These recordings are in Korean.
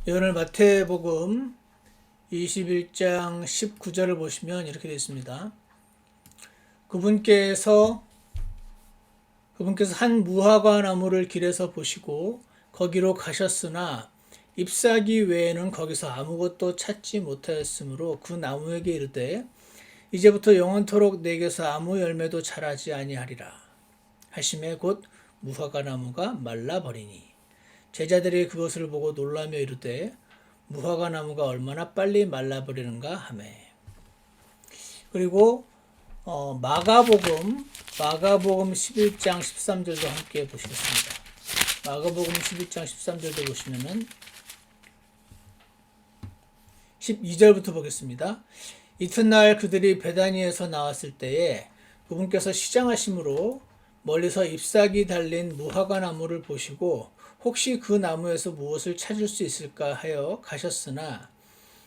오늘 마태복음 21장 19절을 보시면 이렇게 되어 있습니다. 그분께서 한 무화과 나무를 길에서 보시고 거기로 가셨으나 잎사귀 외에는 거기서 아무것도 찾지 못하였으므로 그 나무에게 이르되 이제부터 영원토록 내게서 아무 열매도 자라지 아니하리라 하심에 곧 무화과 나무가 말라버리니 제자들이 그것을 보고 놀라며 이르되 무화과 나무가 얼마나 빨리 말라버리는가 하매. 그리고 마가복음 11장 13절도 함께 보시겠습니다. 마가복음 11장 13절도 보시면은 12절부터 보겠습니다. 이튿날 그들이 베다니에서 나왔을 때에 그분께서 시장하심으로 멀리서 잎사귀 달린 무화과 나무를 보시고 혹시 그 나무에서 무엇을 찾을 수 있을까 하여 가셨으나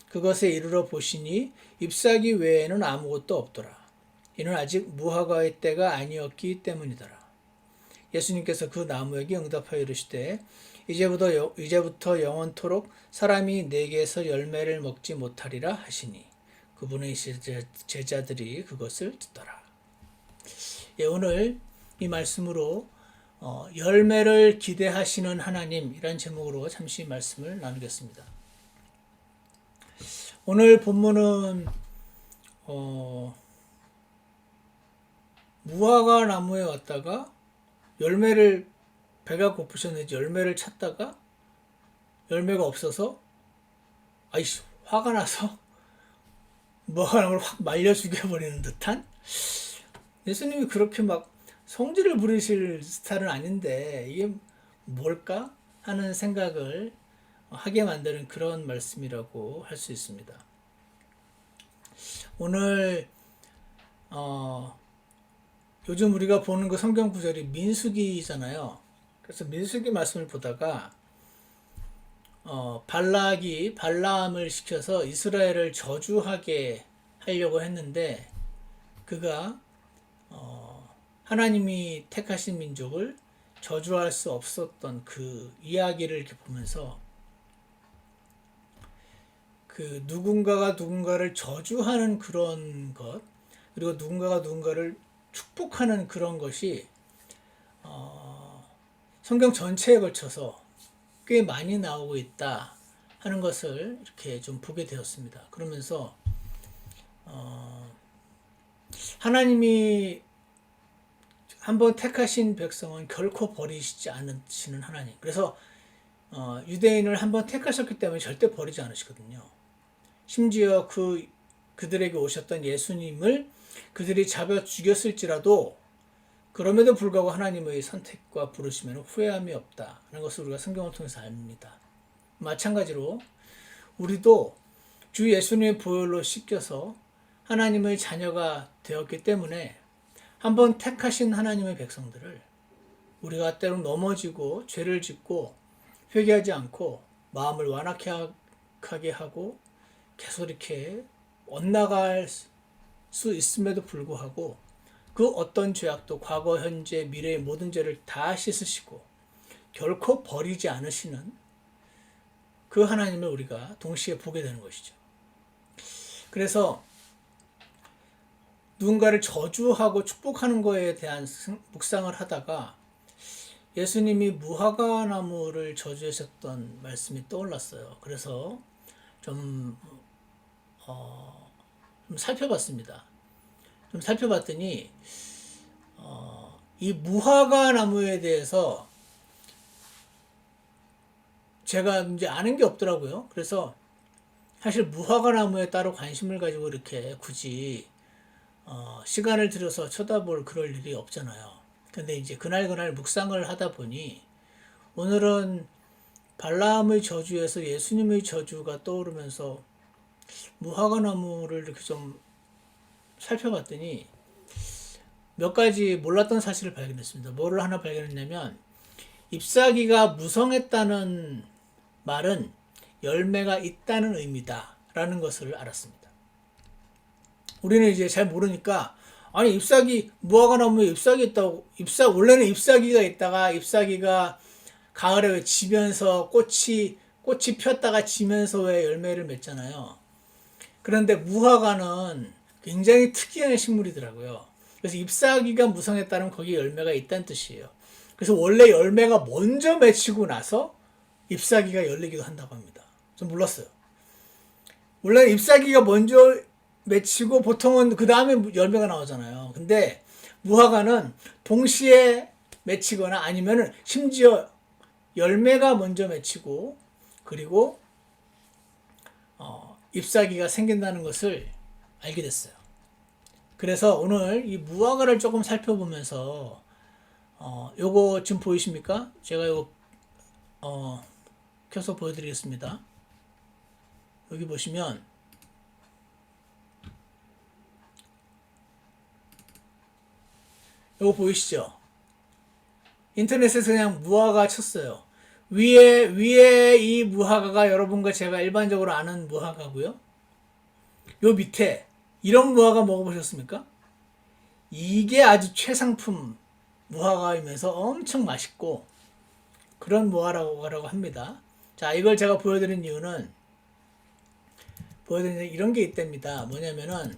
그것에 이르러 보시니 잎사귀 외에는 아무것도 없더라. 이는 아직 무화과의 때가 아니었기 때문이더라. 예수님께서 그 나무에게 응답하여 이르시되 이제부터 영원토록 사람이 내게서 열매를 먹지 못하리라 하시니 그분의 제자들이 그것을 듣더라. 오늘 이 말씀으로 열매를 기대하시는 하나님이란 제목으로 잠시 말씀을 나누겠습니다. 오늘 본문은 무화과 나무에 왔다가 열매를 배가 고프셨는지 열매를 찾다가 열매가 없어서 아이씨 화가 나서 무화과 나무를 확 말려 죽여버리는 듯한, 예수님이 그렇게 막 성질을 부리실 스타일은 아닌데 이게 뭘까 하는 생각을 하게 만드는 그런 말씀이라고 할 수 있습니다. 오늘 요즘 우리가 보는 그 성경 구절이 민수기잖아요. 그래서 민수기 말씀을 보다가 발락이 발라함을 시켜서 이스라엘을 저주하게 하려고 했는데 그가 하나님이 택하신 민족을 저주할 수 없었던 그 이야기를 이렇게 보면서 그 누군가가 누군가를 저주하는 그런 것, 그리고 누군가가 누군가를 축복하는 그런 것이 성경 전체에 걸쳐서 꽤 많이 나오고 있다 하는 것을 이렇게 좀 보게 되었습니다. 그러면서 하나님이 한번 택하신 백성은 결코 버리시지 않으시는 하나님. 그래서 유대인을 한번 택하셨기 때문에 절대 버리지 않으시거든요. 심지어 그들에게 오셨던 예수님을 그들이 잡아 죽였을지라도 그럼에도 불구하고 하나님의 선택과 부르심에는 후회함이 없다는 것을 우리가 성경을 통해서 압니다. 마찬가지로 우리도 주 예수님의 보혈로 씻겨서 하나님의 자녀가 되었기 때문에 한번 택하신 하나님의 백성들을 우리가 때로 넘어지고 죄를 짓고 회개하지 않고 마음을 완악하게 하고 계속 이렇게 엇나갈 수 있음에도 불구하고 그 어떤 죄악도 과거, 현재, 미래의 모든 죄를 다 씻으시고 결코 버리지 않으시는 그 하나님을 우리가 동시에 보게 되는 것이죠. 그래서 누군가를 저주하고 축복하는 것에 대한 묵상을 하다가 예수님이 무화과 나무를 저주하셨던 말씀이 떠올랐어요. 그래서 좀 살펴봤습니다. 좀 살펴봤더니 이 무화과 나무에 대해서 제가 이제 아는 게 없더라고요. 그래서 사실 무화과 나무에 따로 관심을 가지고 이렇게 굳이 시간을 들여서 쳐다볼 그럴 일이 없잖아요. 근데 이제 그날 묵상을 하다 보니 오늘은 발라함의 저주에서 예수님의 저주가 떠오르면서 무화과 나무를 이렇게 좀 살펴봤더니 몇 가지 몰랐던 사실을 발견했습니다. 뭐를 하나 발견했냐면 잎사귀가 무성했다는 말은 열매가 있다는 의미다 라는 것을 알았습니다. 우리는 이제 잘 모르니까 아니 잎사귀 무화과 나무에 잎사귀 있다고 원래는 잎사귀가 있다가 잎사귀가 가을에 지면서 꽃이 꽃이 폈다가 지면서 왜 열매를 맺잖아요. 그런데 무화과는 굉장히 특이한 식물이더라고요. 그래서 잎사귀가 무성에 따르면 거기에 열매가 있다는 뜻이에요. 그래서 원래 열매가 먼저 맺히고 나서 잎사귀가 열리기도 한다고 합니다. 전 몰랐어요. 원래 잎사귀가 먼저 맺히고 보통은 그 다음에 열매가 나오잖아요. 근데 무화과는 동시에 맺히거나 아니면은 심지어 열매가 먼저 맺히고 그리고 잎사귀가 생긴다는 것을 알게 됐어요. 그래서 오늘 이 무화과를 조금 살펴보면서 요거 지금 보이십니까? 제가 요거 켜서 보여드리겠습니다. 여기 보시면 요거 보이시죠? 인터넷에서 그냥 무화과 쳤어요. 위에 이 무화과가 여러분과 제가 일반적으로 아는 무화과고요. 요 밑에 이런 무화과 먹어보셨습니까? 이게 아주 최상품 무화과이면서 엄청 맛있고 그런 무화과라고 합니다. 자, 이걸 제가 보여드린 이유는 이런 게 있답니다. 뭐냐면은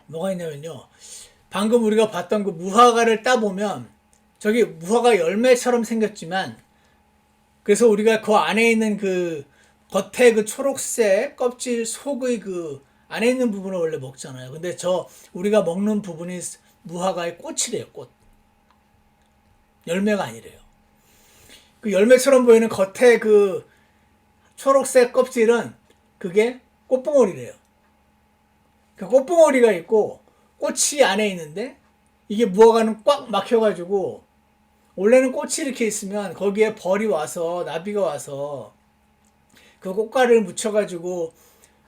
뭐가 있냐면요. 방금 우리가 봤던 그 무화과를 따보면 저기 무화과 열매처럼 생겼지만 그래서 우리가 그 안에 있는 그 겉에 그 초록색 껍질 속의 그 안에 있는 부분을 원래 먹잖아요. 근데 우리가 먹는 부분이 무화과의 꽃이래요. 꽃. 열매가 아니래요. 그 열매처럼 보이는 겉에 그 초록색 껍질은 그게 꽃봉오리래요. 그 꽃봉오리가 있고 꽃이 안에 있는데 이게 무화과는 꽉 막혀가지고 원래는 꽃이 이렇게 있으면 거기에 벌이 와서 나비가 와서 그 꽃가루를 묻혀가지고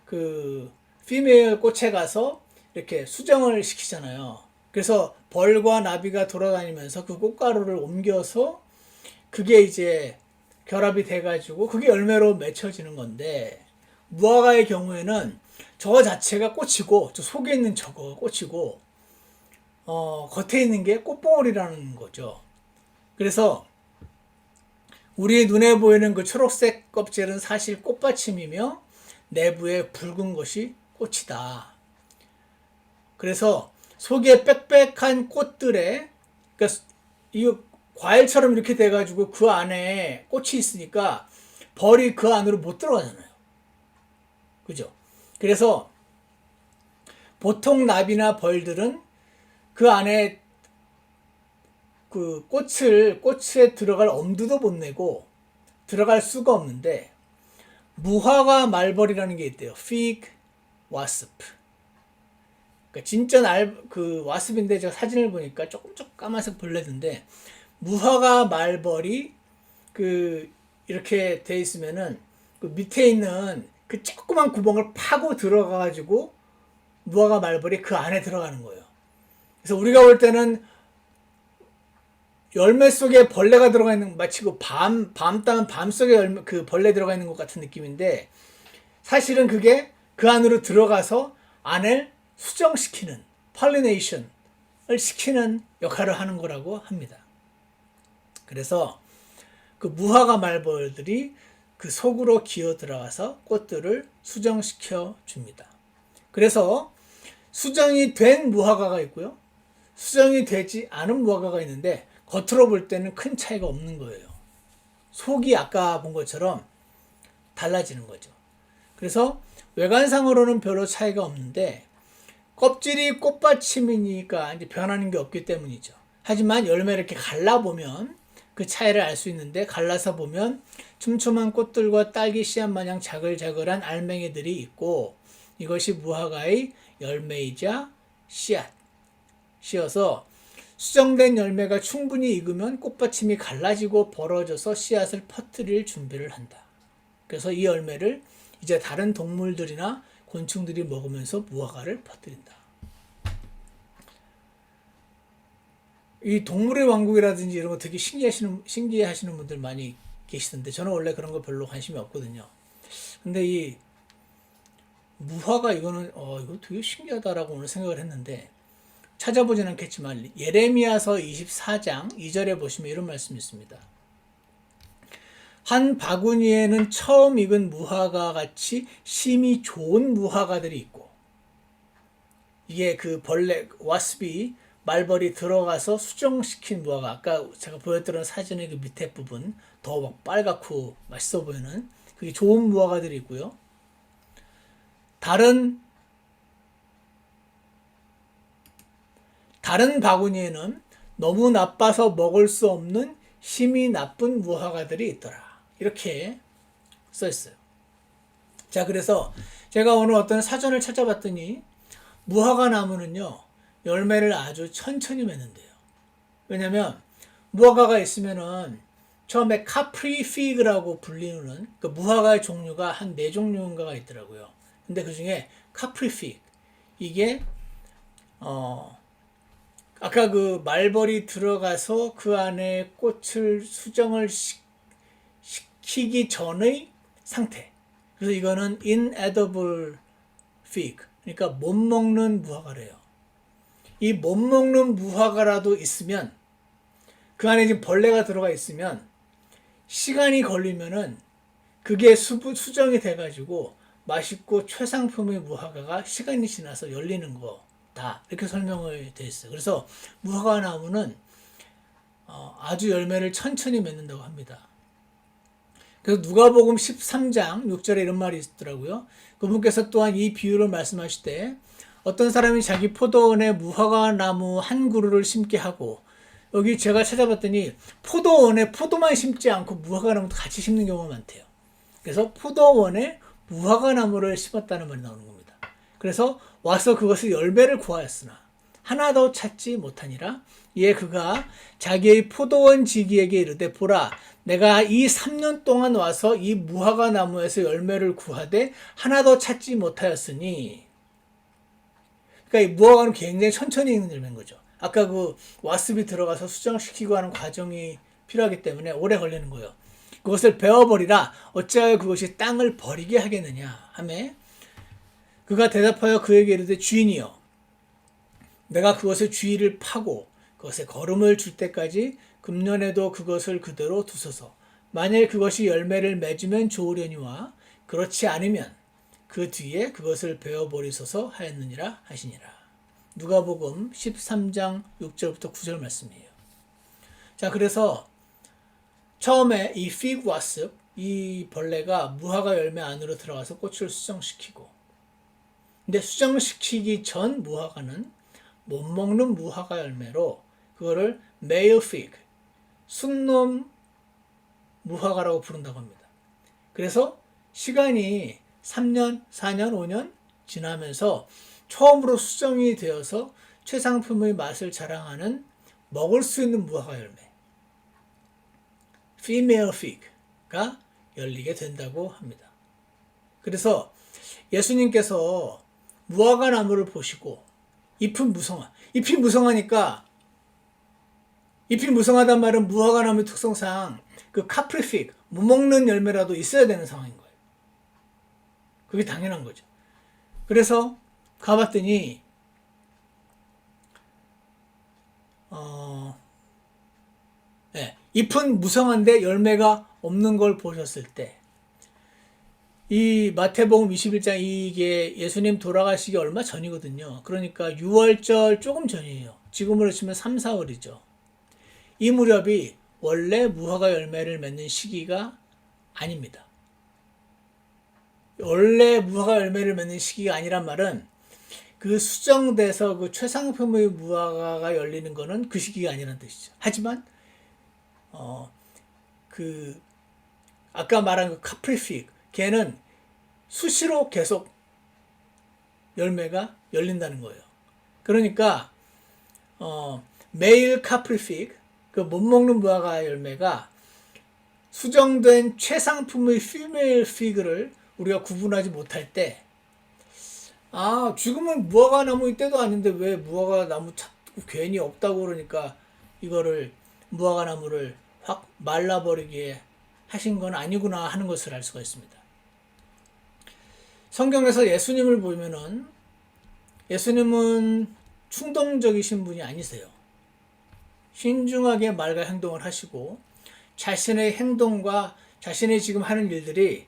그 피메일 꽃에 가서 이렇게 수정을 시키잖아요. 그래서 벌과 나비가 돌아다니면서 그 꽃가루를 옮겨서 그게 이제 결합이 돼가지고 그게 열매로 맺혀지는 건데 무화과의 경우에는 저거 자체가 꽃이고 저 속에 있는 저거 꽃이고 겉에 있는 게 꽃봉오리라는 거죠. 그래서 우리 눈에 보이는 그 초록색 껍질은 사실 꽃받침이며 내부에 붉은 것이 꽃이다. 그래서 속에 빽빽한 꽃들에 그러니까 이 과일처럼 이렇게 돼가지고 그 안에 꽃이 있으니까 벌이 그 안으로 못 들어가잖아요. 그죠? 그래서 보통 나비나 벌들은 그 안에 그 꽃에 들어갈 엄두도 못 내고 들어갈 수가 없는데 무화과 말벌이라는 게 있대요. fig wasp. 그러니까 진짜 그 와스프인데 제가 사진을 보니까 조금 까만색 벌레인데 무화과 말벌이 그 이렇게 돼 있으면은 그 밑에 있는 그 조그만 구멍을 파고 들어가가지고 무화과 말벌이 그 안에 들어가는 거예요. 그래서 우리가 볼 때는 열매 속에 벌레가 들어가 있는 마치 그 밤 따면 밤 속에 그 벌레 들어가 있는 것 같은 느낌인데 사실은 그게 그 안으로 들어가서 안을 수정시키는 폴리네이션을 시키는 역할을 하는 거라고 합니다. 그래서 그 무화과 말벌들이 그 속으로 기어 들어가서 꽃들을 수정시켜 줍니다. 그래서 수정이 된 무화과가 있고요. 수정이 되지 않은 무화과가 있는데 겉으로 볼 때는 큰 차이가 없는 거예요. 속이 아까 본 것처럼 달라지는 거죠. 그래서 외관상으로는 별로 차이가 없는데 껍질이 꽃받침이니까 이제 변하는 게 없기 때문이죠. 하지만 열매를 이렇게 갈라보면 그 차이를 알 수 있는데 갈라서 보면 촘촘한 꽃들과 딸기 씨앗 마냥 자글자글한 알맹이들이 있고 이것이 무화과의 열매이자 씨앗이어서 수정된 열매가 충분히 익으면 꽃받침이 갈라지고 벌어져서 씨앗을 퍼뜨릴 준비를 한다. 그래서 이 열매를 이제 다른 동물들이나 곤충들이 먹으면서 무화과를 퍼뜨린다. 이 동물의 왕국이라든지 이런 거 되게 신기해하시는 분들 많이 계시던데 저는 원래 그런 거 별로 관심이 없거든요. 근데 이 무화과 이거는 이거 되게 신기하다라고 오늘 생각을 했는데 찾아보진 않겠지만 예레미야서 24장 2절에 보시면 이런 말씀이 있습니다. 한 바구니에는 처음 익은 무화과 같이 심이 좋은 무화과들이 있고, 이게 그 벌레 와스비 말벌이 들어가서 수정시킨 무화과, 아까 제가 보여드린 사진의 그 밑에 부분 더 막 빨갛고 맛있어 보이는 그게 좋은 무화과들이 있고요. 다른 바구니에는 너무 나빠서 먹을 수 없는 심이 나쁜 무화과들이 있더라. 이렇게 써 있어요. 자, 그래서 제가 오늘 어떤 사전을 찾아봤더니 무화과 나무는요, 열매를 아주 천천히 맺는데요. 왜냐면 무화과가 있으면은 처음에 카프리 피그라고 불리는 그 무화과의 종류가 한 4종류인가가 있더라고요. 근데 그 중에 카프리 피그, 이게 아까 그 말벌이 들어가서 그 안에 꽃을 수정을 시키기 전의 상태. 그래서 이거는 inedible fig, 그러니까 못 먹는 무화과래요. 이 못 먹는 무화과라도 있으면, 그 안에 지금 벌레가 들어가 있으면 시간이 걸리면은 그게 수정이 돼가지고 맛있고 최상품의 무화과가 시간이 지나서 열리는 거다, 이렇게 설명이 되어 있어요. 그래서 무화과 나무는 아주 열매를 천천히 맺는다고 합니다. 그래서 누가복음 13장 6절에 이런 말이 있더라고요. 그분께서 또한 이 비유를 말씀하실 때 어떤 사람이 자기 포도원에 무화과 나무 한 그루를 심게 하고, 여기 제가 찾아봤더니 포도원에 포도만 심지 않고 무화과 나무도 같이 심는 경우가 많대요. 그래서 포도원에 무화과 나무를 심었다는 말이 나오는 겁니다. 그래서 와서 그것을 열매를 구하였으나 하나도 찾지 못하니라. 이에 그가 자기의 포도원 지기에게 이르되, 보라, 내가 이 3년 동안 와서 이 무화과 나무에서 열매를 구하되 하나도 찾지 못하였으니. 그러니까 이 무화과는 굉장히 천천히 익는 열매인 거죠. 아까 그 와습이 들어가서 수정시키고 하는 과정이 필요하기 때문에 오래 걸리는 거예요. 그것을 베어버리라. 어찌하여 그것이 땅을 버리게 하겠느냐 하매, 그가 대답하여 그에게 이르되, 주인이여, 내가 그것의 주위를 파고 그것에 거름을 줄 때까지 금년에도 그것을 그대로 두소서. 만일 그것이 열매를 맺으면 좋으려니와 그렇지 않으면 그 뒤에 그것을 베어버리소서 하였느니라 하시니라. 누가복음 13장 6절부터 9절 말씀이에요. 자, 그래서 처음에 이 fig wasp, 이 벌레가 무화과 열매 안으로 들어가서 꽃을 수정시키고, 근데 수정시키기 전 무화과는 못 먹는 무화과 열매로 그거를 male fig, 순놈 무화과라고 부른다고 합니다. 그래서 시간이 3년, 4년, 5년 지나면서 처음으로 수정이 되어서 최상품의 맛을 자랑하는 먹을 수 있는 무화과 열매, female fig가 열리게 된다고 합니다. 그래서 예수님께서 무화과 나무를 보시고 잎은 무성하니까, 잎이 무성하단 말은 무화과 나무의 특성상 그 카프리 피그, 못 먹는 열매라도 있어야 되는 상황인 거예요. 그게 당연한 거죠. 그래서 가봤더니 잎은 무성한데 열매가 없는 걸 보셨을 때, 이 마태복음 21장, 이게 예수님 돌아가시기 얼마 전이거든요. 그러니까 6월절 조금 전이에요. 지금으로 치면 3, 4월이죠. 이 무렵이 원래 무화과 열매를 맺는 시기가 아닙니다. 원래 무화과 열매를 맺는 시기가 아니란 말은 그 수정돼서 그 최상품의 무화과가 열리는 거는 그 시기가 아니라는 뜻이죠. 하지만 그 아까 말한 그 카프리 피그, 걔는 수시로 계속 열매가 열린다는 거예요. 그러니까 메일 카프리 피그, 그 못 먹는 무화과 열매가 수정된 최상품의 피메일 피그를 우리가 구분하지 못할 때, 지금은 무화과 나무일 때도 아닌데 왜 무화과 나무 찾고 괜히 없다고 그러니까 이거를 무화과 나무를 확 말라버리게 하신 건 아니구나 하는 것을 알 수가 있습니다. 성경에서 예수님을 보면은 예수님은 충동적이신 분이 아니세요. 신중하게 말과 행동을 하시고 자신의 행동과 자신이 지금 하는 일들이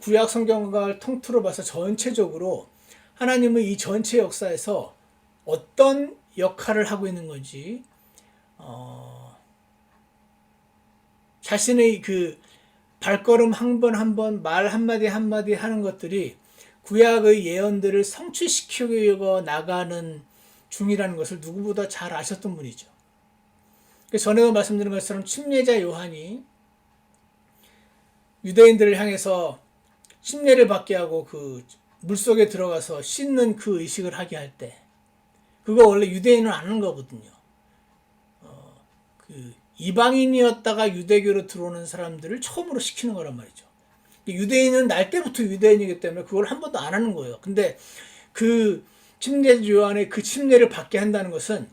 구약 성경을 통틀어 봐서 전체적으로 하나님의 이 전체 역사에서 어떤 역할을 하고 있는 건지 자신의 그 발걸음 한 번 한 번, 말 한마디 한마디 하는 것들이 구약의 예언들을 성취시키고 나가는 중이라는 것을 누구보다 잘 아셨던 분이죠. 전에도 말씀드린 것처럼 침례자 요한이 유대인들을 향해서 침례를 받게 하고 그 물속에 들어가서 씻는 그 의식을 하게 할 때, 그거 원래 유대인은 안 하는 거거든요. 그 이방인이었다가 유대교로 들어오는 사람들을 처음으로 시키는 거란 말이죠. 유대인은 날 때부터 유대인이기 때문에 그걸 한 번도 안 하는 거예요. 근데 그 침례 요한의 그 침례를 받게 한다는 것은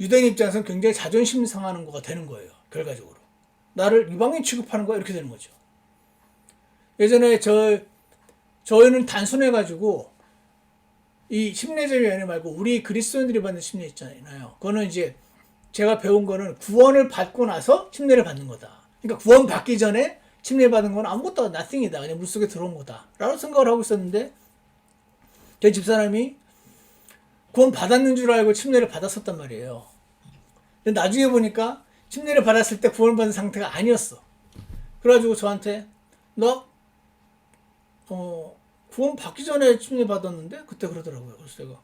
유대인 입장에서는 굉장히 자존심 상하는 거가 되는 거예요. 결과적으로 나를 이방인 취급하는 거야 이렇게 되는 거죠. 예전에 저희는 단순해가지고 이 침례자 요한이 말고 우리 그리스도인들이 받는 침례 있잖아요. 그거는 이제 제가 배운 거는 구원을 받고 나서 침례를 받는 거다. 그러니까 구원 받기 전에 침례 받은 건 아무것도 nothing이다. 그냥 물속에 들어온 거다. 라고 생각을 하고 있었는데 제 집사람이 구원 받았는 줄 알고 침례를 받았었단 말이에요. 근데 나중에 보니까 침례를 받았을 때 구원 받은 상태가 아니었어. 그래가지고 저한테 너 구원 받기 전에 침례 받았는데 그때 그러더라고요. 그래서 제가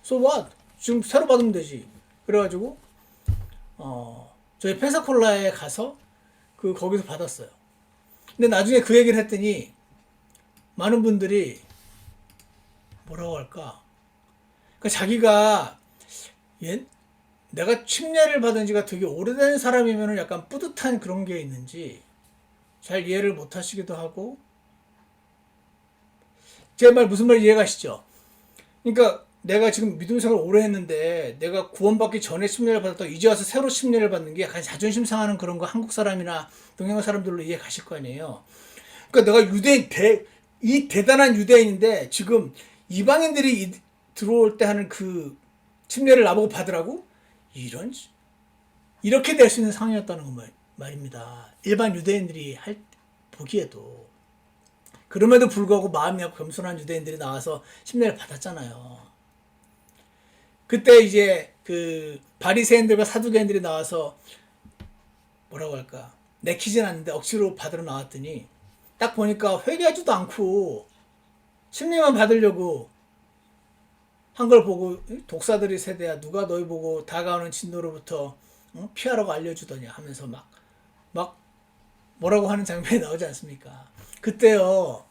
So what? 지금 새로 받으면 되지. 그래가지고 저희 펜사콜라에 가서 거기서 받았어요. 근데 나중에 그 얘기를 했더니 많은 분들이 뭐라고 할까? 그러니까 자기가 내가 침례를 받은 지가 되게 오래된 사람이면 약간 뿌듯한 그런 게 있는지 잘 이해를 못 하시기도 하고, 제 말 무슨 말인지 이해가시죠? 그러니까 내가 지금 믿음 생활을 오래 했는데 내가 구원받기 전에 침례를 받았다가 이제 와서 새로 침례를 받는 게 약간 자존심 상하는 그런 거 한국 사람이나 동양 사람들로 이해 가실 거 아니에요. 그러니까 내가 이 대단한 유대인인데 지금 이방인들이 들어올 때 하는 그 침례를 나보고 받으라고? 이렇게 될 수 있는 상황이었다는 거 말입니다. 일반 유대인들이 보기에도. 그럼에도 불구하고 마음이 약고 겸손한 유대인들이 나와서 침례를 받았잖아요. 그때 이제 그 바리새인들과 사두개인들이 나와서 뭐라고 할까, 내키진 않는데 억지로 받으러 나왔더니 딱 보니까 회개하지도 않고 침례만 받으려고 한 걸 보고 독사들이 세대야 누가 너희 보고 다가오는 진노로부터 피하라고 알려주더냐 하면서 막 뭐라고 하는 장면이 나오지 않습니까? 그때요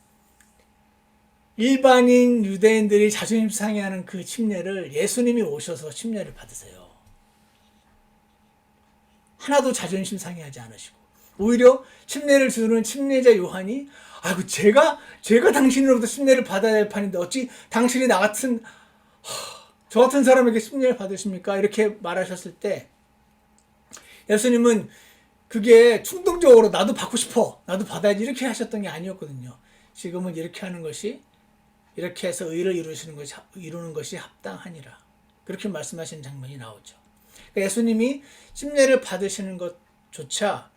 일반인 유대인들이 자존심 상해하는 그 침례를 예수님이 오셔서 침례를 받으세요. 하나도 자존심 상해하지 않으시고 오히려 침례를 주는 침례자 요한이 아이고 제가 당신으로부터 침례를 받아야 할 판인데 어찌 당신이 저 같은 사람에게 침례를 받으십니까? 이렇게 말하셨을 때 예수님은 그게 충동적으로 나도 받고 싶어 나도 받아야지 이렇게 하셨던 게 아니었거든요. 지금은 이렇게 하는 것이, 이렇게 해서 의를 이루는 것이 합당하니라. 그렇게 말씀하시는 장면이 나오죠. 그러니까 예수님이 침례를 받으시는 것조차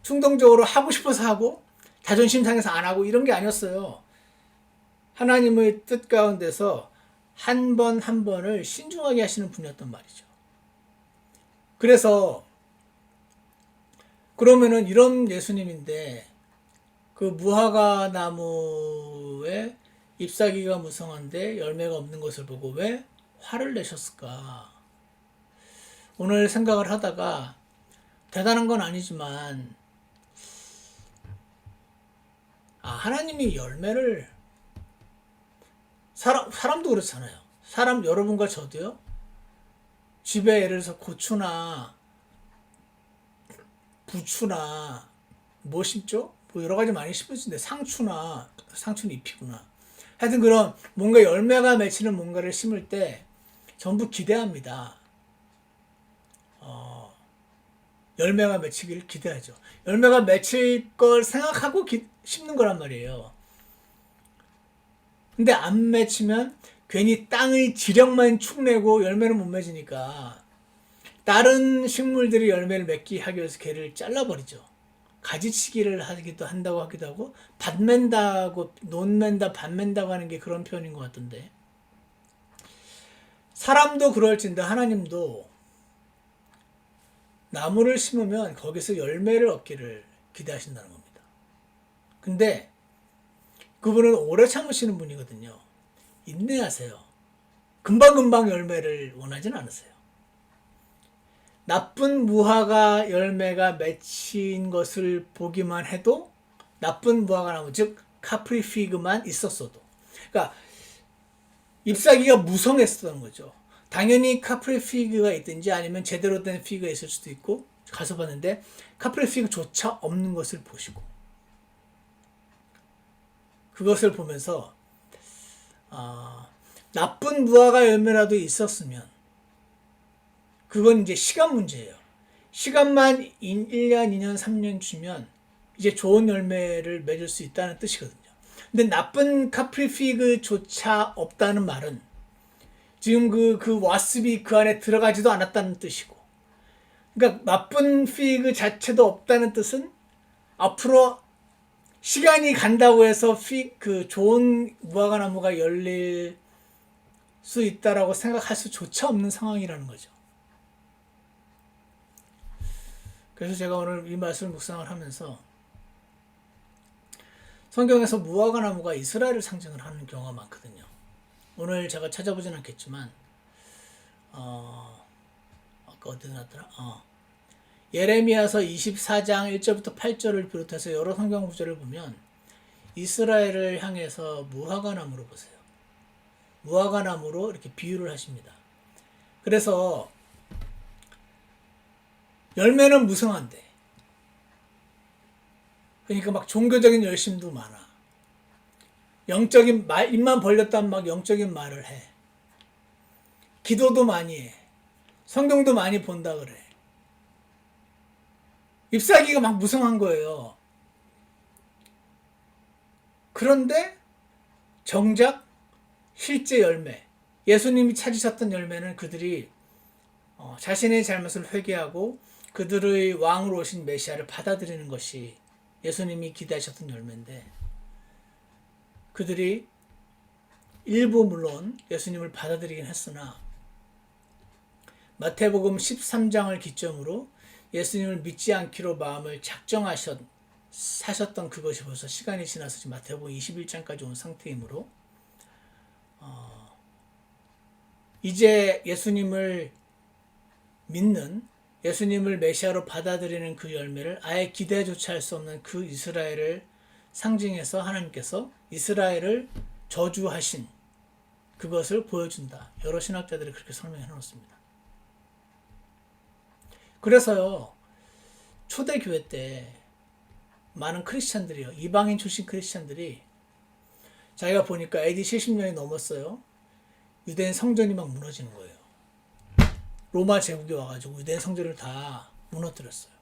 충동적으로 하고 싶어서 하고 자존심 상해서 안 하고 이런 게 아니었어요. 하나님의 뜻 가운데서 한 번 한 번을 신중하게 하시는 분이었단 말이죠. 그러면은 이런 예수님인데 그 무화과 나무에 잎사귀가 무성한데 열매가 없는 것을 보고 왜 화를 내셨을까? 오늘 생각을 하다가 대단한 건 아니지만 하나님이 열매를 사람도 그렇잖아요. 여러분과 저도요. 집에 예를 들어서 고추나 부추나 뭐 심죠? 뭐 여러 가지 많이 심으시는데 상추는 잎이구나. 하여튼 그런 뭔가 열매가 맺히는 뭔가를 심을 때 전부 기대합니다. 열매가 맺히길 기대하죠. 열매가 맺힐 걸 생각하고 심는 거란 말이에요. 근데 안 맺히면 괜히 땅의 지력만 축내고 열매를 못 맺으니까 다른 식물들이 열매를 맺게 하기 위해서 걔를 잘라버리죠. 가지치기를 하기도 한다고 하기도 하고 밭 맨다고 논 맨다 밭 맨다고 하는 게 그런 표현인 것 같던데, 사람도 그럴진데 하나님도 나무를 심으면 거기서 열매를 얻기를 기대하신다는 겁니다. 근데 그분은 오래 참으시는 분이거든요. 인내하세요. 금방금방 열매를 원하진 않으세요. 나쁜 무화과 열매가 맺힌 것을 보기만 해도 나쁜 무화과 나무, 즉 카프리 피그만 있었어도, 그러니까 잎사귀가 무성했었던 거죠. 당연히 카프리 피그가 있든지 아니면 제대로 된 피그가 있을 수도 있고, 가서 봤는데 카프리 피그조차 없는 것을 보시고, 그것을 보면서 나쁜 무화과 열매라도 있었으면 그건 이제 시간 문제예요. 시간만 1년, 2년, 3년 주면 이제 좋은 열매를 맺을 수 있다는 뜻이거든요. 근데 나쁜 카프리 피그조차 없다는 말은 지금 그 와스비 그 안에 들어가지도 않았다는 뜻이고, 그러니까 나쁜 피그 자체도 없다는 뜻은 앞으로 시간이 간다고 해서 그 좋은 무화과 나무가 열릴 수 있다라고 생각할 수조차 없는 상황이라는 거죠. 그래서 제가 오늘 이 말씀을 묵상을 하면서 성경에서 무화과 나무가 이스라엘을 상징을 하는 경우가 많거든요. 오늘 제가 찾아보진 않겠지만 아까 어디 나왔더라? 예레미야서 24장 1절부터 8절을 비롯해서 여러 성경 구절을 보면 이스라엘을 향해서 무화과 나무로 보세요. 무화과 나무로 이렇게 비유를 하십니다. 그래서 열매는 무성한데, 그러니까 막 종교적인 열심도 많아. 영적인 말, 입만 벌렸다면 막 영적인 말을 해. 기도도 많이 해. 성경도 많이 본다 그래. 잎사귀가 막 무성한 거예요. 그런데 정작 실제 열매, 예수님이 찾으셨던 열매는 그들이 자신의 잘못을 회개하고 그들의 왕으로 오신 메시아를 받아들이는 것이 예수님이 기대하셨던 열매인데, 그들이 일부 물론 예수님을 받아들이긴 했으나 마태복음 13장을 기점으로 예수님을 믿지 않기로 마음을 사셨던 그것이 벌써 시간이 지나서 지금 마태복음 21장까지 온 상태이므로 이제 예수님을 믿는, 예수님을 메시아로 받아들이는 그 열매를 아예 기대조차 할 수 없는 그 이스라엘을 상징해서 하나님께서 이스라엘을 저주하신 그것을 보여준다. 여러 신학자들이 그렇게 설명해 놓습니다. 그래서요, 초대교회 때 많은 크리스찬들이요, 이방인 출신 크리스찬들이 자기가 보니까 AD 70년이 넘었어요. 유대인 성전이 막 무너지는 거예요. 로마 제국이 와가지고 유대인 성전을 다 무너뜨렸어요.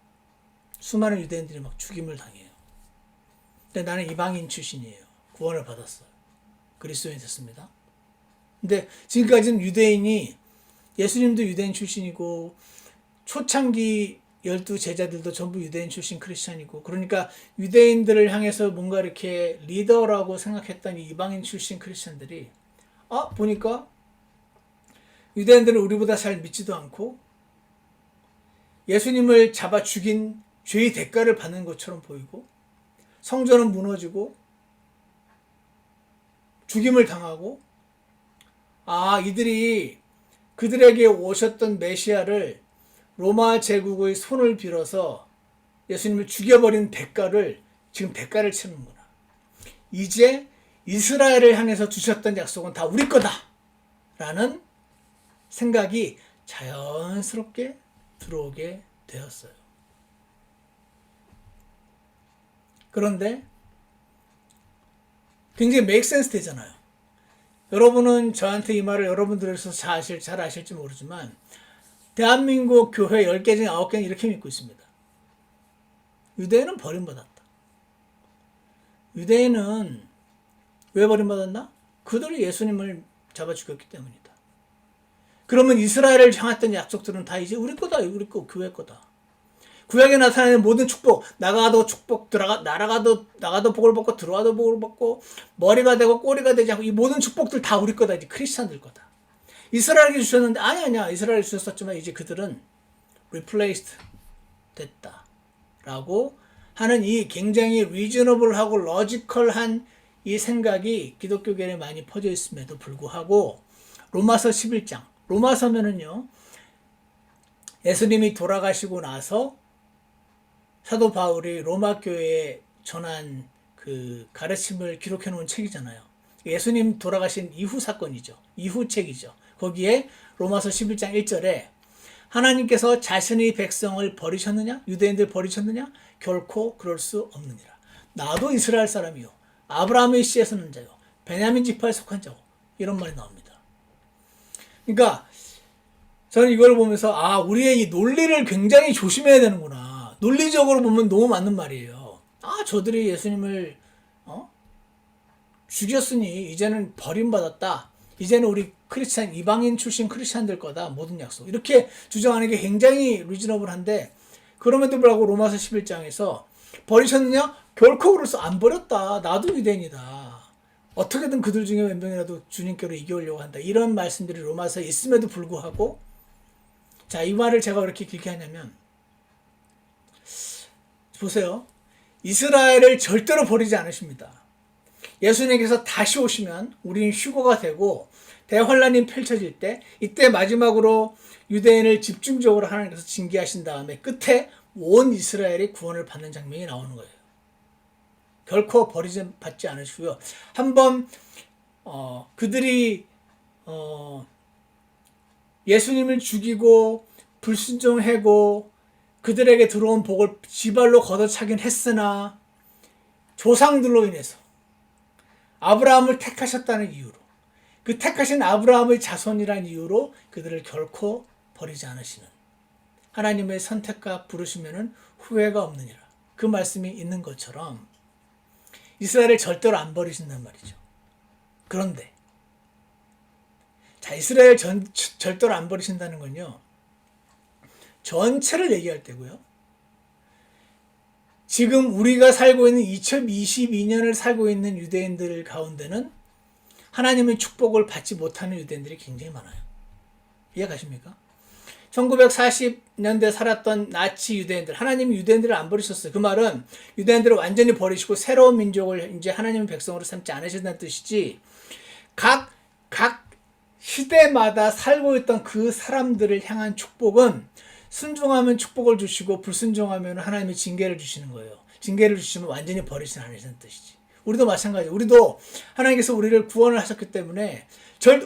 수많은 유대인들이 막 죽임을 당해요. 근데 나는 이방인 출신이에요. 구원을 받았어요. 그리스도인이 됐습니다. 근데 지금까지는 유대인이, 예수님도 유대인 출신이고 초창기 12제자들도 전부 유대인 출신 크리스찬이고, 그러니까 유대인들을 향해서 뭔가 이렇게 리더라고 생각했던 이방인 출신 크리스찬들이 보니까 유대인들은 우리보다 잘 믿지도 않고 예수님을 잡아 죽인 죄의 대가를 받는 것처럼 보이고, 성전은 무너지고 죽임을 당하고, 이들이 그들에게 오셨던 메시아를 로마 제국의 손을 빌어서 예수님을 죽여버린 대가를, 지금 대가를 치는구나. 이제 이스라엘을 향해서 주셨던 약속은 다 우리 거다 라는 생각이 자연스럽게 들어오게 되었어요. 그런데 굉장히 make sense 되잖아요. 여러분은 저한테 이 말을 여러분들에서 잘 아실지 모르지만 대한민국 교회 10개 중에 9개는 이렇게 믿고 있습니다. 유대인은 버림받았다. 유대인은 왜 버림받았나? 그들이 예수님을 잡아 죽였기 때문이다. 그러면 이스라엘을 향했던 약속들은 다 이제 우리 거다, 우리 거, 교회 거다. 구약에 나타나는 모든 축복, 나가도 축복, 나가도 복을 받고, 들어와도 복을 받고, 머리가 되고 꼬리가 되지 않고, 이 모든 축복들 다 우리 거다. 이제 크리스찬들 거다. 이스라엘에게 주셨는데, 아니야. 이스라엘에 주셨었지만, 이제 그들은 replaced 됐다. 라고 하는 이 굉장히 reasonable하고 logical한 이 생각이 기독교계에 많이 퍼져 있음에도 불구하고, 로마서 11장. 로마서면은요, 예수님이 돌아가시고 나서 사도 바울이 로마 교회에 전한 그 가르침을 기록해 놓은 책이잖아요. 예수님 돌아가신 이후 사건이죠. 이후 책이죠. 거기에 로마서 11장 1절에 하나님께서 자신의 백성을 버리셨느냐? 유대인들 버리셨느냐? 결코 그럴 수 없느니라. 나도 이스라엘 사람이요. 아브라함의 씨에서 난 자요. 베냐민 지파에 속한 자요. 이런 말이 나옵니다. 그러니까 저는 이걸 보면서 우리의 이 논리를 굉장히 조심해야 되는구나. 논리적으로 보면 너무 맞는 말이에요. 저들이 예수님을 죽였으니 이제는 버림받았다. 이제는 우리 크리스찬 이방인 출신 크리스찬들 거다. 모든 약속. 이렇게 주장하는 게 굉장히 리즈너블한데 그럼에도 불구하고 로마서 11장에서 버리셨느냐? 결코 그래서 안 버렸다. 나도 유대인이다. 어떻게든 그들 중에 몇 명이라도 주님께로 이겨오려고 한다. 이런 말씀들이 로마서에 있음에도 불구하고 자, 이 말을 제가 왜 이렇게 길게 하냐면 보세요. 이스라엘을 절대로 버리지 않으십니다. 예수님께서 다시 오시면 우리는 휴거가 되고 대환란이 펼쳐질 때 이때 마지막으로 유대인을 집중적으로 하나님께서 징계하신 다음에 끝에 온 이스라엘이 구원을 받는 장면이 나오는 거예요. 결코 받지 않으시고요. 한번 그들이 예수님을 죽이고 불순종하고 그들에게 들어온 복을 지발로 걷어차긴 했으나 조상들로 인해서 아브라함을 택하셨다는 이유로 그 택하신 아브라함의 자손이라는 이유로 그들을 결코 버리지 않으시는 하나님의 선택과 부르시면은 후회가 없느니라. 그 말씀이 있는 것처럼 이스라엘을 절대로 안 버리신단 말이죠. 그런데 자, 이스라엘 절대로 안 버리신다는 건요. 전체를 얘기할 때고요. 지금 우리가 살고 있는 2022년을 살고 있는 유대인들 가운데는 하나님의 축복을 받지 못하는 유대인들이 굉장히 많아요. 이해가십니까? 1940년대 살았던 나치 유대인들, 하나님이 유대인들을 안 버리셨어요. 그 말은 유대인들을 완전히 버리시고 새로운 민족을 이제 하나님의 백성으로 삼지 않으신다는 뜻이지, 각 시대마다 살고 있던 그 사람들을 향한 축복은 순종하면 축복을 주시고 불순종하면 하나님의 징계를 주시는 거예요. 징계를 주시면 완전히 버리진 않으시는 뜻이지. 우리도 마찬가지예요. 우리도 하나님께서 우리를 구원을 하셨기 때문에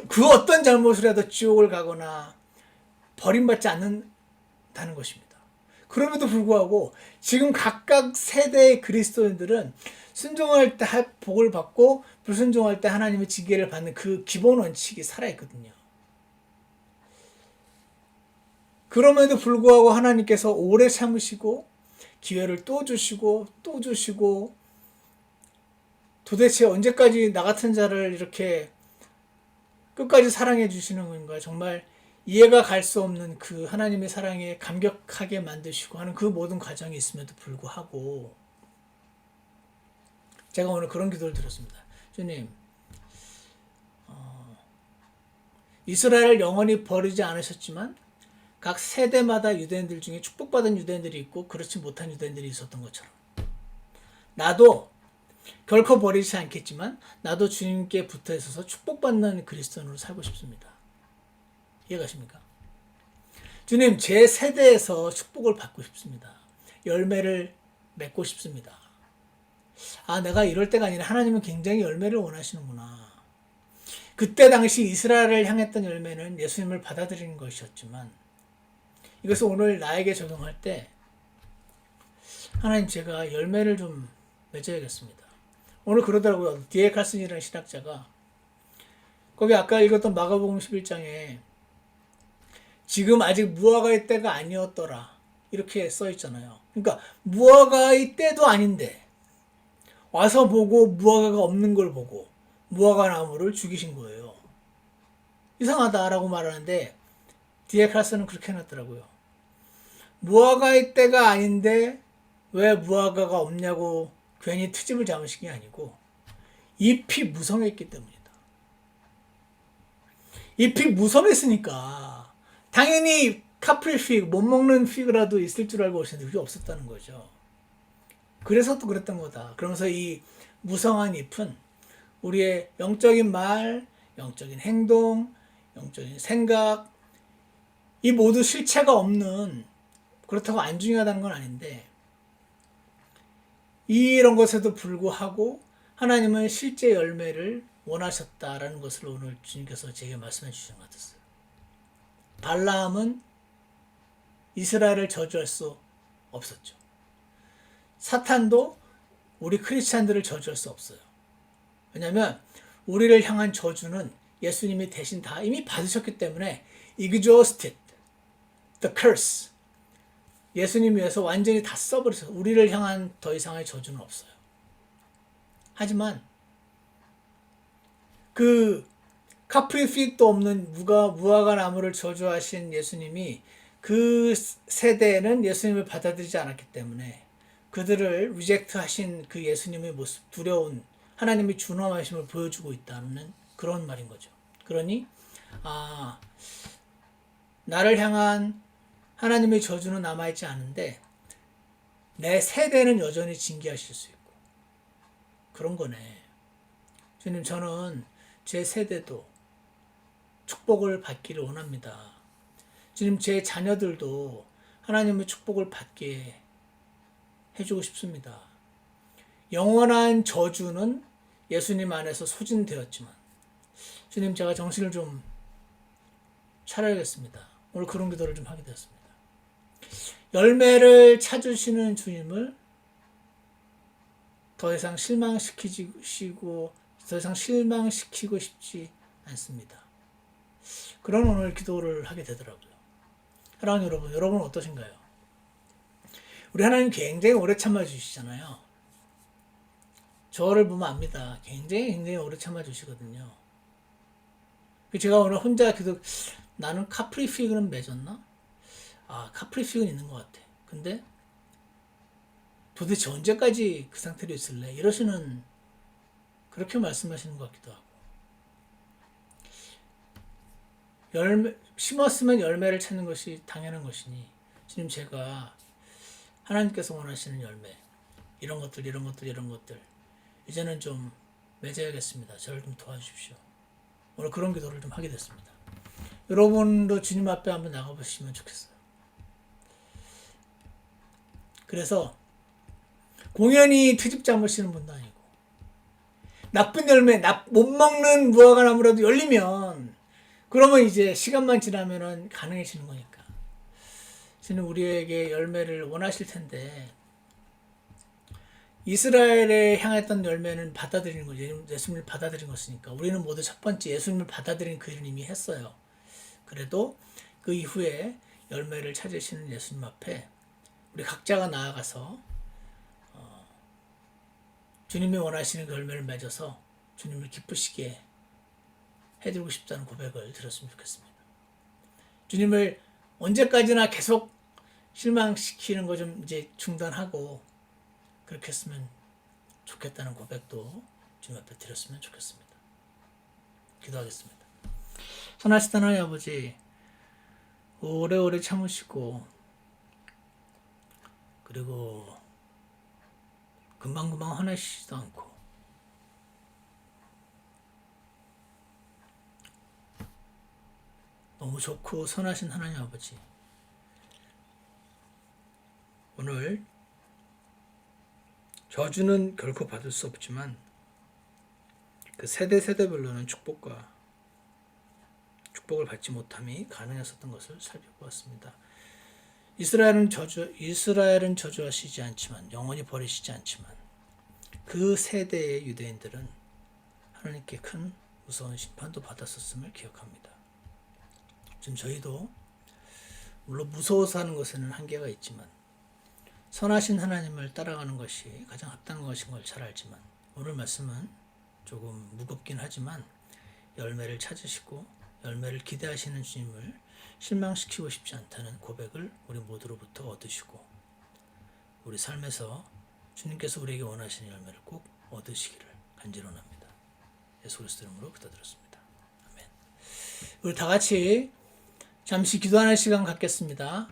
그 어떤 잘못을 해도 지옥을 가거나 버림받지 않는다는 것입니다. 그럼에도 불구하고 지금 각각 세대의 그리스도인들은 순종할 때 복을 받고 불순종할 때 하나님의 징계를 받는 그 기본 원칙이 살아있거든요. 그럼에도 불구하고 하나님께서 오래 참으시고 기회를 또 주시고 도대체 언제까지 나 같은 자를 이렇게 끝까지 사랑해 주시는 건가? 정말 이해가 갈 수 없는 그 하나님의 사랑에 감격하게 만드시고 하는 그 모든 과정이 있음에도 불구하고 제가 오늘 그런 기도를 드렸습니다. 주님, 이스라엘을 영원히 버리지 않으셨지만 각 세대마다 유대인들 중에 축복받은 유대인들이 있고 그렇지 못한 유대인들이 있었던 것처럼 나도 결코 버리지 않겠지만 나도 주님께 붙어 있어서 축복받는 그리스도인으로 살고 싶습니다. 이해가십니까? 주님, 제 세대에서 축복을 받고 싶습니다. 열매를 맺고 싶습니다. 내가 이럴 때가 아니라 하나님은 굉장히 열매를 원하시는구나. 그때 당시 이스라엘을 향했던 열매는 예수님을 받아들이는 것이었지만 이것을 오늘 나에게 적용할 때 하나님, 제가 열매를 좀 맺어야겠습니다. 오늘 그러더라고요. D.A. 칼슨이라는 신학자가 거기 아까 읽었던 마가복음 11장에 지금 아직 무화과의 때가 아니었더라 이렇게 써 있잖아요. 그러니까 무화과의 때도 아닌데 와서 보고 무화과가 없는 걸 보고 무화과 나무를 죽이신 거예요. 이상하다라고 말하는데 뒤에 가서는 그렇게 해놨더라고요. 무화과의 때가 아닌데 왜 무화과가 없냐고 괜히 트집을 잡으신 게 아니고 잎이 무성했기 때문이다. 잎이 무성했으니까 당연히 카프리 피그, 못 먹는 피그라도 있을 줄 알고 오셨는데 그게 없었다는 거죠. 그래서 또 그랬던 거다. 그러면서 이 무성한 잎은 우리의 영적인 말, 영적인 행동, 영적인 생각, 이 모두 실체가 없는, 그렇다고 안 중요하다는 건 아닌데, 이런 것에도 불구하고 하나님은 실제 열매를 원하셨다라는 것을 오늘 주님께서 제게 말씀해 주신 것 같았어요. 발라함은 이스라엘을 저주할 수 없었죠. 사탄도 우리 크리스찬들을 저주할 수 없어요. 왜냐하면 우리를 향한 저주는 예수님이 대신 다 이미 받으셨기 때문에 exhausted, the curse, 예수님 위해서 완전히 다 써버렸어요. 우리를 향한 더 이상의 저주는 없어요. 하지만 그 카프리픽도 없는 무화과 나무를 저주하신 예수님이 그 세대에는 예수님을 받아들이지 않았기 때문에 그들을 리젝트 하신 그 예수님의 모습, 두려운 하나님의 준엄하심을 보여주고 있다는 그런 말인 거죠. 그러니 나를 향한 하나님의 저주는 남아있지 않은데 내 세대는 여전히 징계하실 수 있고 그런 거네. 주님, 저는 제 세대도 축복을 받기를 원합니다. 주님, 제 자녀들도 하나님의 축복을 받게 해주고 싶습니다. 영원한 저주는 예수님 안에서 소진되었지만 주님, 제가 정신을 좀 차려야겠습니다. 오늘 그런 기도를 좀 하게 되었습니다. 열매를 찾으시는 주님을 더 이상 실망시키고 싶지 않습니다. 그런 오늘 기도를 하게 되더라고요. 사랑하는 여러분, 여러분은 어떠신가요? 우리 하나님 굉장히 오래 참아주시잖아요. 저를 보면 압니다. 굉장히 오래 참아주시거든요. 제가 오늘 혼자 나는 카프리 피그는 맺었나? 카프리 피그는 있는 것 같아. 근데 도대체 언제까지 그 상태로 있을래? 이러시는, 그렇게 말씀하시는 것 같기도 하고. 심었으면 열매를 찾는 것이 당연한 것이니, 주님, 제가 하나님께서 원하시는 열매, 이런 것들, 이제는 좀 맺어야겠습니다. 저를 좀 도와주십시오. 오늘 그런 기도를 좀 하게 됐습니다. 여러분도 주님 앞에 한번 나가보시면 좋겠어요. 그래서 공연히 트집 잡으시는 분도 아니고 나쁜 열매, 못 먹는 무화과 나무라도 열리면 그러면 이제 시간만 지나면은 가능해지는 거니까. 주님, 우리에게 열매를 원하실 텐데 이스라엘에 향했던 열매는 받아들이는 거죠. 예수님을 받아들인 것이니까. 우리는 모두 첫 번째 예수님을 받아들인 그 일을 이미 했어요. 그래도 그 이후에 열매를 찾으시는 예수님 앞에 우리 각자가 나아가서 주님이 원하시는 그 열매를 맺어서 주님을 기쁘시게 해드리고 싶다는 고백을 드렸으면 좋겠습니다. 주님을 언제까지나 계속 실망시키는 거 좀 이제 중단하고 그렇게 했으면 좋겠다는 고백도 주님 앞에 드렸으면 좋겠습니다. 기도하겠습니다. 선하시다 하나님 아버지, 오래오래 참으시고 그리고 금방금방 화내시지도 않고 너무 좋고 선하신 하나님 아버지, 오늘 저주는 결코 받을 수 없지만 그 세대별로는 축복을 받지 못함이 가능했었던 것을 살펴보았습니다. 이스라엘은 저주하시지 않지만, 영원히 버리시지 않지만 그 세대의 유대인들은 하나님께 큰 무서운 심판도 받았었음을 기억합니다. 지금 저희도 물론 무서워서 하는 것에는 한계가 있지만 선하신 하나님을 따라가는 것이 가장 합당한 것인 걸 잘 알지만 오늘 말씀은 조금 무겁긴 하지만 열매를 찾으시고 열매를 기대하시는 주님을 실망시키고 싶지 않다는 고백을 우리 모두로부터 얻으시고 우리 삶에서 주님께서 우리에게 원하시는 열매를 꼭 얻으시기를 간절원합니다. 예수 그리스도 이름으로 부탁드렸습니다. 아멘. 우리 다 같이 잠시 기도하는 시간 갖겠습니다.